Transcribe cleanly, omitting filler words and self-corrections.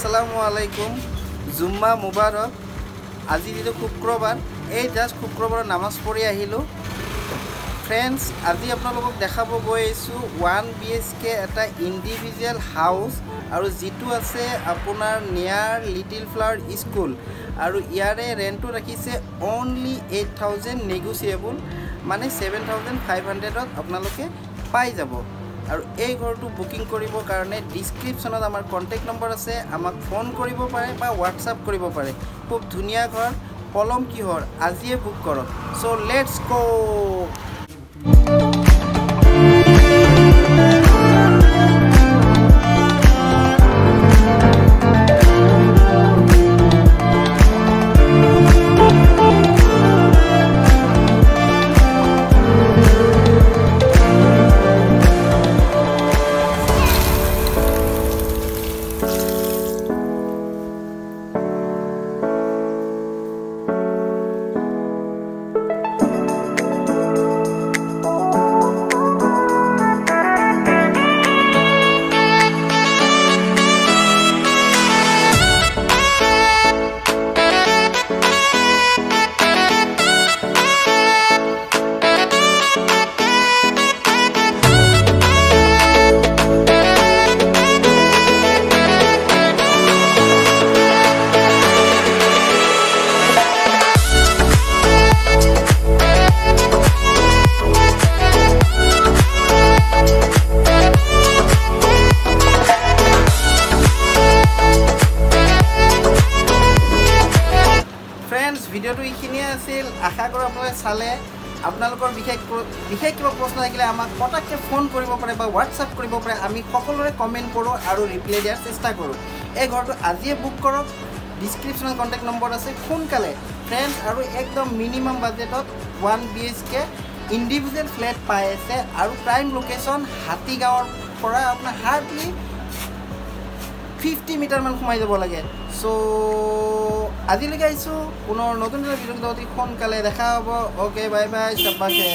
আসসালামু আলাইকুম জুম্মা মুবাৰক আজি যেটো শুক্ৰবাৰ এই জাস্ট শুক্ৰবাৰৰ নামাজ পঢ়ি আহিলোঁ ফ্ৰেণ্ডছ আজি আপোনালোকক দেখাব গৈ আছোঁ 1 BHK এটা ইণ্ডিভিজুৱেল হাউচ আৰু যেটো আছে আপোনাৰ নিয়াৰ লিটিল ফ্লাৱাৰ স্কুল আৰু ইয়াৰে ৰেন্টটো ৰাখিছে অনলি 8000 নেগোচিয়েবল মানে 7500 ত আপোনালোকে পাই যাব আৰু এই ঘৰটো বুকিং কৰিবৰ কাৰণে ডেসক্ৰিপচনত আমাৰ কন্টাক্ট নম্বৰ আছে আমাক ফোন কৰিব পাৰে বা WhatsApp কৰিব পাৰে খুব ধুনীয়া ঘৰ পলম কিহৰ আজিয়ে বুক কৰক সো লেটস গো ভিডিওটো ইখিনিয়ে আছিল আশা কৰো আপোনালোকে চালে আপোনালোকৰ বিশেষ কিবা প্ৰশ্ন থাকিলে আমাক পটককে ফোন কৰিব পাৰে বা WhatsApp কৰিব পাৰে আমি সকলোৰে কমেন্ট কৰো আৰু ৰিপ্লাই দিয়াৰ চেষ্টা কৰো এই ঘৰটো আজিয়ে বুক কৰক ডেসক্ৰিপচনত কন্টাক্ট নম্বৰ আছে সোনকালে ফ্ৰেণ্ডছ আৰু একদম মিনিমাম বাজেটত 1 BHK ইণ্ডিভিজুৱেল ফ্ল্যাট পাই আছে আৰু প্ৰাইম লোকেশন হাতীগাঁৱৰ পৰা আপোনাৰ হাৰ্ডলি 50 মিটাৰ মান সোমাই যাব লাগে সো আজিলৈকে আইছো পুনৰ নতুন ভিডিঅ' সোনকালে দেখা হ'ব ওকে বাই বাই সবাইকে